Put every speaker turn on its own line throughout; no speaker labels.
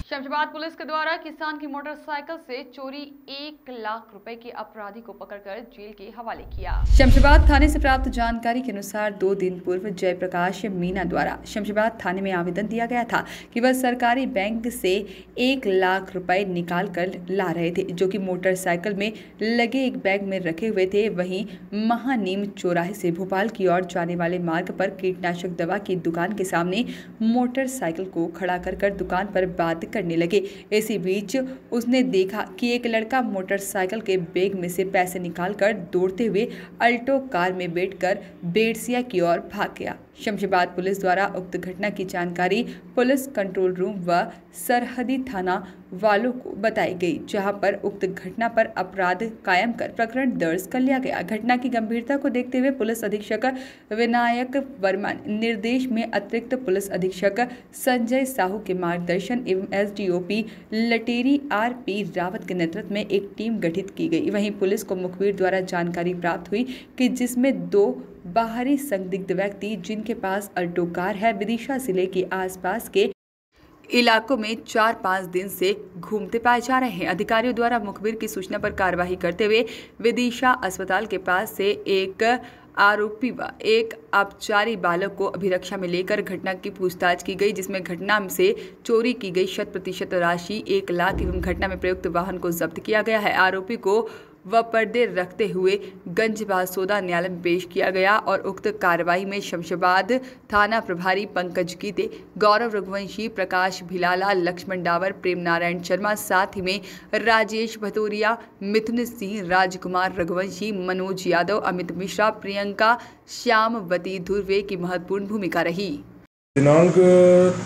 Shamshabad police के द्वारा किसान की मोटरसाइकिल से चोरी 1 लाख रुपए के अपराधी को पकड़कर जेल के हवाले किया। शमशाबाद थाने से प्राप्त जानकारी के अनुसार 2 दिन पूर्व जयप्रकाश मीणा द्वारा शमशाबाद थाने में आवेदन दिया गया था कि वह सरकारी बैंक से 1 लाख रुपए निकाल कर ला रहे थे, जो कि मोटरसाइकिल में लगे एक बैग में रखे हुए थे। वहीं महानीम चौराहे से भोपाल की ओर जाने वाले मार्ग पर कीटनाशक दवा की दुकान के सामने मोटरसाइकिल को खड़ा कर दुकान पर बात करने लगे। इसी बीच उसने देखा कि एक लड़का मोटरसाइकिल के बैग में से पैसे निकालकर दौड़ते हुए अल्टो कार में बैठकर बेड़सिया की ओर भाग गया। शमशाबाद पुलिस द्वारा उक्त घटना की जानकारी पुलिस कंट्रोल रूम व सरहदी थाना वालों को बताई गई, जहां पर उक्त घटना पर अपराध कायम कर प्रकरण दर्ज कर लिया गया। घटना की गंभीरता को देखते हुए पुलिस अधीक्षक विनायक वर्मा निर्देश में अतिरिक्त पुलिस अधीक्षक संजय साहू के मार्गदर्शन एवं एसडीओपी लटेरी आरपी रावत के नेतृत्व में एक टीम गठित की गई। वहीं पुलिस को मुखबिर द्वारा जानकारी प्राप्त हुई कि जिसमें 2 बाहरी संदिग्ध व्यक्ति जिनके पास अल्टो कार है, विदिशा जिले के आसपास के इलाकों में 4-5 दिन से घूमते पाए जा रहे हैं। अधिकारियों द्वारा मुखबिर की सूचना पर कार्रवाई करते हुए विदिशा अस्पताल के पास से एक आरोपी व एक अपचारी बालक को अभिरक्षा में लेकर घटना की पूछताछ की गई, जिसमें घटना से चोरी की गई 100% राशि 1 लाख एवं घटना में प्रयुक्त वाहन को जब्त किया गया है। आरोपी को व पर्दे रखते हुए गंजबासोदा न्यायालय में पेश किया गया और उक्त कार्रवाई में शमशाबाद थाना प्रभारी पंकज गीते, गौरव रघुवंशी, प्रकाश भिलाला, लक्ष्मण डावर, प्रेम नारायण शर्मा, साथ ही में राजेश भतौरिया, मिथुन सिंह, राजकुमार रघुवंशी, मनोज यादव, अमित मिश्रा, प्रियंका श्यामवती धुर्वे की महत्वपूर्ण भूमिका रही।
दिनांक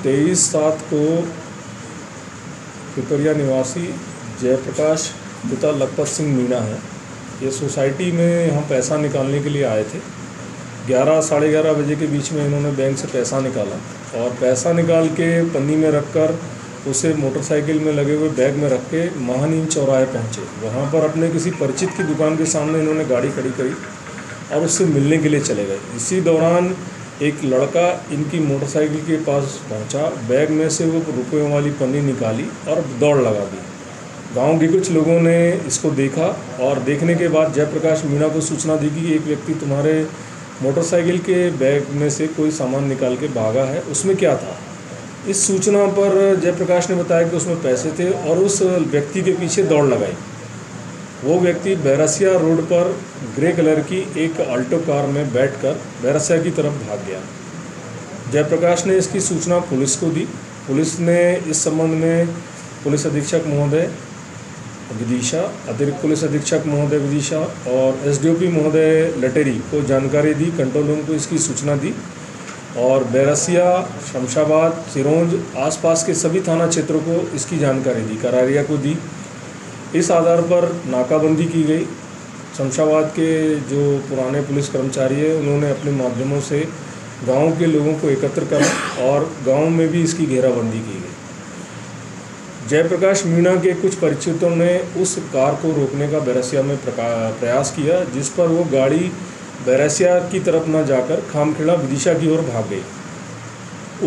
23/7 को पिपरिया निवासी जयप्रकाश पिता लखपत सिंह मीणा है। ये सोसाइटी में यहाँ पैसा निकालने के लिए आए थे। 11 साढ़े 11 बजे के बीच में इन्होंने बैंक से पैसा निकाला और पैसा निकाल के पन्नी में रखकर उसे मोटरसाइकिल में लगे हुए बैग में रख के महानीम चौराहे पहुँचे। वहाँ पर अपने किसी परिचित की दुकान के सामने इन्होंने गाड़ी खड़ी करी और उससे मिलने के लिए चले गए। इसी दौरान एक लड़का इनकी मोटरसाइकिल के पास पहुँचा, बैग में से वो रुपयों वाली पन्नी निकाली और दौड़ लगा दी। गांव के कुछ लोगों ने इसको देखा और देखने के बाद जयप्रकाश मीणा को सूचना दी कि एक व्यक्ति तुम्हारे मोटरसाइकिल के बैग में से कोई सामान निकाल के भागा है, उसमें क्या था। इस सूचना पर जयप्रकाश ने बताया कि उसमें पैसे थे और उस व्यक्ति के पीछे दौड़ लगाई। वो व्यक्ति बैरसिया रोड पर ग्रे कलर की एक अल्टो कार में बैठकर बैरसिया की तरफ भाग गया। जयप्रकाश ने इसकी सूचना पुलिस को दी। पुलिस ने इस संबंध में पुलिस अधीक्षक महोदय विदिशा, अतिरिक्त पुलिस अधीक्षक महोदय विदिशा और एसडीओपी महोदय लटेरी को जानकारी दी, कंट्रोल रूम को इसकी सूचना दी और बैरसिया, शमशाबाद, सिरोंज आसपास के सभी थाना क्षेत्रों को इसकी जानकारी दी, करारिया को दी। इस आधार पर नाकाबंदी की गई। शमशाबाद के जो पुराने पुलिस कर्मचारी हैं उन्होंने अपने माध्यमों से गाँव के लोगों को एकत्र करा और गाँव में भी इसकी घेराबंदी की गई। जयप्रकाश मीणा के कुछ परिचितों ने उस कार को रोकने का बैरसिया में प्रयास किया, जिस पर वो गाड़ी बैरसिया की तरफ न जाकर खामखेड़ा विदिशा की ओर भाग गई।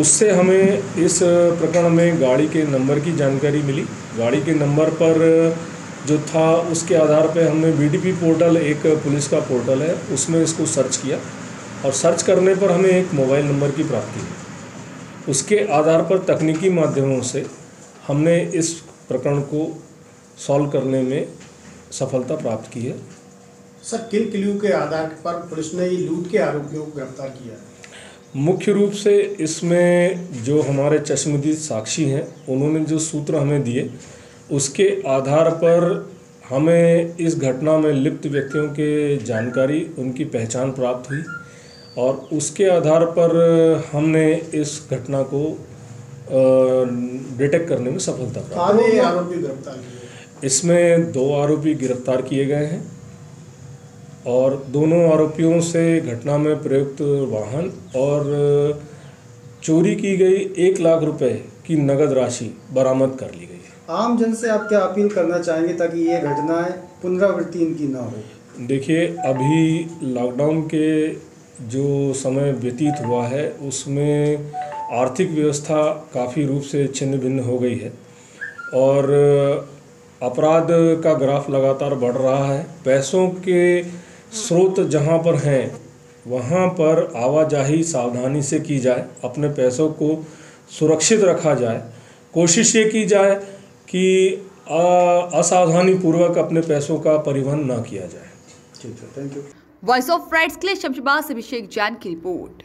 उससे हमें इस प्रकरण में गाड़ी के नंबर की जानकारी मिली। गाड़ी के नंबर पर जो था उसके आधार पर हमने बीडीपी पोर्टल, एक पुलिस का पोर्टल है, उसमें इसको सर्च किया और सर्च करने पर हमें एक मोबाइल नंबर की प्राप्ति हुई। उसके आधार पर तकनीकी माध्यमों से हमने इस प्रकरण को सॉल्व करने में सफलता प्राप्त की है।
सर, किन क्लू के आधार पर पुलिस ने लूट के आरोपियों को गिरफ्तार किया है?
मुख्य रूप से इसमें जो हमारे चश्मदीद साक्षी हैं उन्होंने जो सूत्र हमें दिए उसके आधार पर हमें इस घटना में लिप्त व्यक्तियों के जानकारी, उनकी पहचान प्राप्त हुई और उसके आधार पर हमने इस घटना को डिटेक्ट करने में सफलता प्राप्त
हुई। आरोपी गिरफ्तार किए?
इसमें 2 आरोपी गिरफ्तार किए गए हैं और दोनों आरोपियों से घटना में प्रयुक्त वाहन और चोरी की गई 1 लाख रुपए की नगद राशि बरामद कर ली गई है।
आम जन से आप क्या अपील करना चाहेंगे ताकि ये घटनाएं पुनरावृत्ति इनकी ना हो?
देखिए, अभी लॉकडाउन के जो समय व्यतीत हुआ है उसमें आर्थिक व्यवस्था काफ़ी रूप से छिन्न भिन्न हो गई है और अपराध का ग्राफ लगातार बढ़ रहा है। पैसों के स्रोत जहां पर हैं वहां पर आवाजाही सावधानी से की जाए, अपने पैसों को सुरक्षित रखा जाए। कोशिश ये की जाए कि असावधानी पूर्वक अपने पैसों का परिवहन ना किया जाए।
ठीक है, thank you.
Voice of rights के लिए शमशाबाद से अभिषेक जैन की रिपोर्ट।